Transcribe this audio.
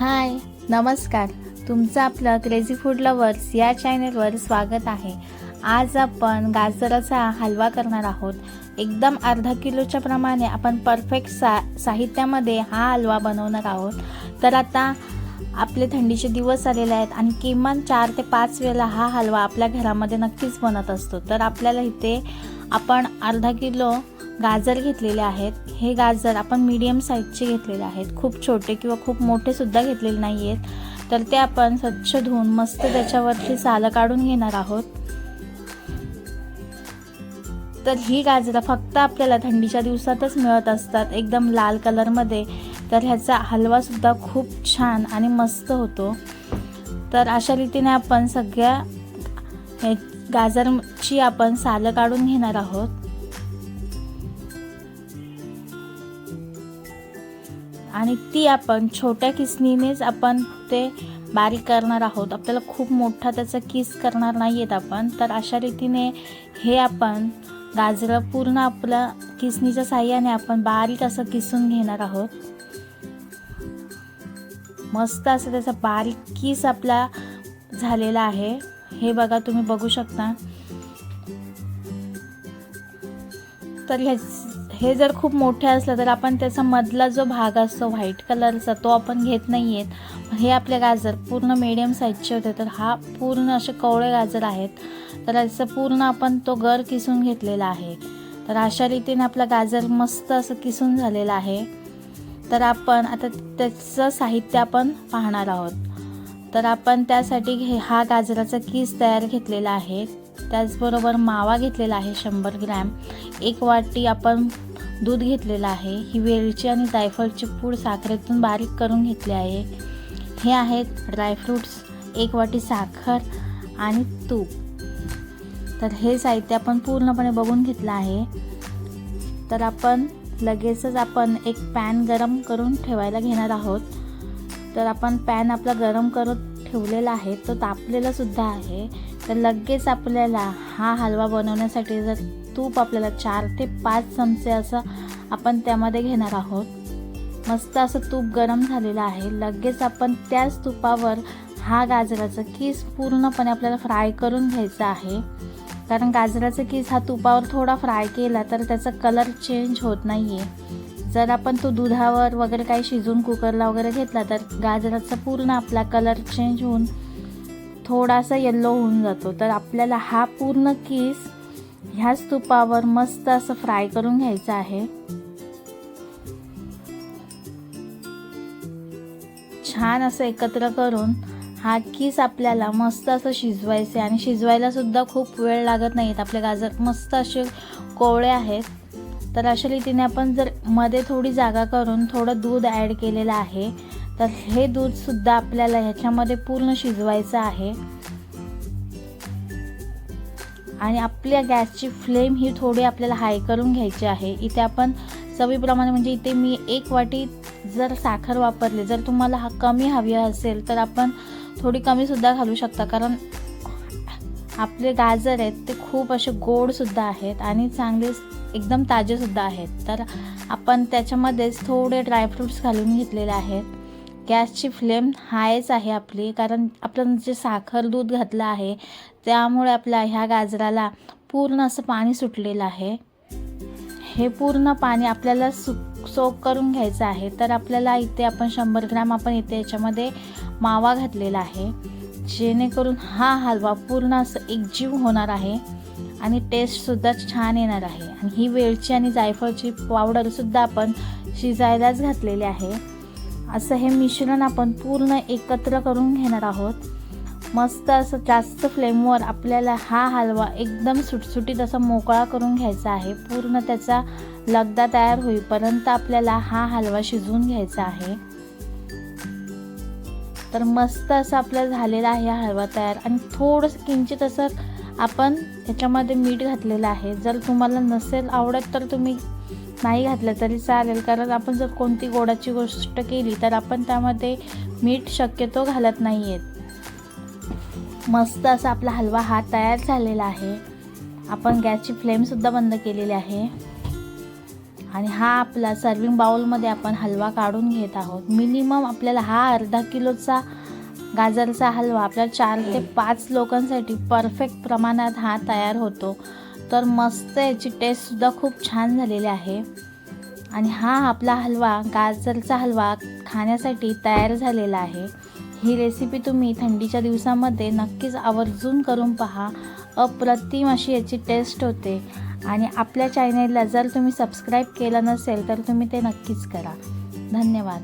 हाय, नमस्कार. तुमचं आपलं क्रेझी फूड लवर्स या चॅनलवर स्वागत आहे. आज आपण गाजराचा हलवा करणार आहोत. एकदम अर्धा किलोच्या प्रमाणे आपण परफेक्ट साहित्यामध्ये हा हलवा बनवणार आहोत. तर आता आपले थंडीचे दिवस आलेले आहेत आणि किमान 4 ते 5 वेळा हा हलवा आपल्या घरामध्ये नक्कीच बनत असतो. तर आपल्याला इथे आपण अर्धा किलो गाजर घेतलेले आहेत. हे गाजर आपण मीडियम साईजचे घेतलेले आहेत. खूप छोटे किंवा खूप मोठे सुद्धा घेतलेले नाही आहेत. तर ते आपण स्वच्छ धुवून मस्त त्याच्यावरची सालं काढून घेणार आहोत. तर ही गाजरं फक्त आपल्याला थंडीच्या दिवसातच मिळत असतात, एकदम लाल कलरमध्ये. तर ह्याचा हलवा सुद्धा खूप छान आणि मस्त होतो. तर अशा रीतीने आपण सगळ्या गाजरची आपण सालं काढून घेणार आहोत. आणि ती आपण छोट्या किसणीनेच आपण ते बारीक करणार आहोत. आपल्याला खूप मोठा त्याचा किस करणार नाही आहेत आपण. तर अशा रीतीने हे आपण गाजरं पूर्ण आपल्या किसणीच्या साहाय्याने आपण बारीक असं किसून घेणार आहोत. मस्त असं त्याचा बारीक किस आपला झालेला आहे. हे बघा, तुम्ही बघू शकता. तर हे जर खूप मोठे असलं तर आपण त्याचा मधला जो भाग असतो व्हाईट कलरचा तो आपण घेत नाही आहेत. हे आपले गाजर पूर्ण मीडियम साईजचे होते. तर हा पूर्ण असे कवळे गाजर आहेत. तर याचं पूर्ण आपण तो गर किसून घेतलेला आहे. तर अशा रीतीने आपला गाजर मस्त असं किसून झालेला आहे. तर आपण आता त्याचं साहित्य आपण पाहणार आहोत. तर आपण त्यासाठी हा गाजराचा किस तयार घेतलेला आहे. त्याचबरोबर मावा घेतलेला आहे 100 ग्रॅम. 1 वाटी आपण दूध घेतलेलं आहे. ही वेलची आणि जायफळची पूड साखरेतून बारीक करून घेतली आहे. हे आहेत ड्रायफ्रूट्स, 1 वाटी साखर आणि तूप. तर हे साहित्य आपण पूर्णपणे बघून घेतलं आहे. तर आपण लगेचच आपण एक पॅन गरम करून ठेवायला घेणार आहोत. तर आपण पॅन आपला गरम करून ठेवलेला आहे, तो तापलेला सुद्धा आहे. तर लगेच आपल्याला हा हलवा बनवण्यासाठी जर तूप आपल्याला 4 ते 5 चमचे असं आपण त्यामध्ये घेणार आहोत. मस्त असं तूप गरम झालेलं आहे. लगेच आपण त्याच तुपावर हा गाजराचा किस पूर्णपणे आपल्याला फ्राय करून घ्यायचा आहे. कारण गाजराचा किस हा तुपावर थोडा फ्राय केला तर त्याचा कलर चेंज होत नाही आहे. जर आपण तो दुधावर वगैरे काही शिजवून कुकरला वगैरे घेतला तर गाजराचा पूर्ण आपला कलर चेंज होऊन थोडासा येल्लो होऊन जातो. तर आपल्याला हा पूर्ण किस ह्याच तुपावर मस्त असं फ्राय करून घ्यायचं आहे. छान असं एकत्र करून हा किस आपल्याला मस्त असं शिजवायचे आणि शिजवायला सुद्धा खूप वेळ लागत नाहीत. आपले गाजर मस्त असे कोवळे आहेत. तर अशा रीतीने आपण जर मध्ये थोडी जागा करून थोडं दूध ॲड केलेलं आहे. तर हे दूध सुद्धा आपल्याला ह्याच्यामध्ये पूर्ण शिजवायचं आहे. आणि आपल्या गॅसची फ्लेम ही थोडी आपल्याला हाय करून घ्यायची आहे. इथे आपण चवीप्रमाणे, म्हणजे इथे मी 1 वाटी जर साखर वापरली. जर तुम्हाला कमी हवी असेल तर आपण थोडी कमी सुद्धा घालू शकता. कारण आपले गाजर आहेत ते खूप असे गोड सुद्धा आहेत आणि चांगले एकदम ताजे सुद्धा आहेत. तर आपण त्याच्यामध्येच थोडे ड्रायफ्रूट्स घालून घेतलेले आहेत. गॅसची फ्लेम हायच आहे आपली, कारण आपण जे साखर दूध घातलं आहे त्यामुळे आपल्या ह्या गाजराला पूर्ण असं पाणी सुटलेलं आहे. हे पूर्ण पाणी आपल्याला सोक करून घ्यायचं आहे. तर आपल्याला इथे आपण 100 ग्रॅम आपण इथे याच्यामध्ये मावा घातलेला आहे, जेणेकरून हा हलवा पूर्ण असं एकजीव होणार आहे आणि टेस्टसुद्धा छान येणार आहे. आणि ही वेलची आणि जायफळची पावडरसुद्धा आपण शिजायलाच घातलेली आहे. असं हे मिश्रण आपण पूर्ण एकत्र करून घेणार आहोत. मस्त असं जास्त फ्लेमवर आपल्याला हा हलवा एकदम सुटसुटीत असा मोकळा करून घ्यायचा आहे. पूर्ण त्याचा लगदा तयार होईपर्यंत आपल्याला हा हलवा शिजवून घ्यायचा आहे. तर मस्त असं आपला झालेला आहे हा हलवा तयार. आणि थोडंसं किंचित असं आपण त्याच्यामध्ये मीठ घातलेलं आहे. जर तुम्हाला नसेल आवडत तर तुम्ही नाही घातलं तरी चालेल, कारण आपण जर कोणती गोडाची गोष्ट केली तर आपण त्यामध्ये मीठ शक्यतो घालत नाही आहेत. मस्त असा आपला हलवा हा तयार झालेला आहे. आपण गॅसची फ्लेमसुद्धा बंद केलेली आहे. आणि हा आपला सर्विंग बाउलमध्ये आपण हलवा काढून घेत आहोत. मिनिमम आपल्याला हा अर्धा किलोचा गाजरचा हलवा आपल्या 4 ते 5 लोकांसाठी परफेक्ट प्रमाणात हा तयार होतो. तर मस्त याची टेस्टसुद्धा खूप छान झालेली आहे. आणि हा आपला हलवा गाजरचा हलवा खाण्यासाठी तयार झालेला आहे. ही रेसिपी तुम्ही थंडीच्या दिवसामध्ये नक्कीच आवर्जून करून पहा. अप्रतिम अशी याची टेस्ट होते. आणि आपल्या चॅनेलला जर तुम्ही सबस्क्राईब केलं नसेल तर तुम्ही ते नक्कीच करा. धन्यवाद.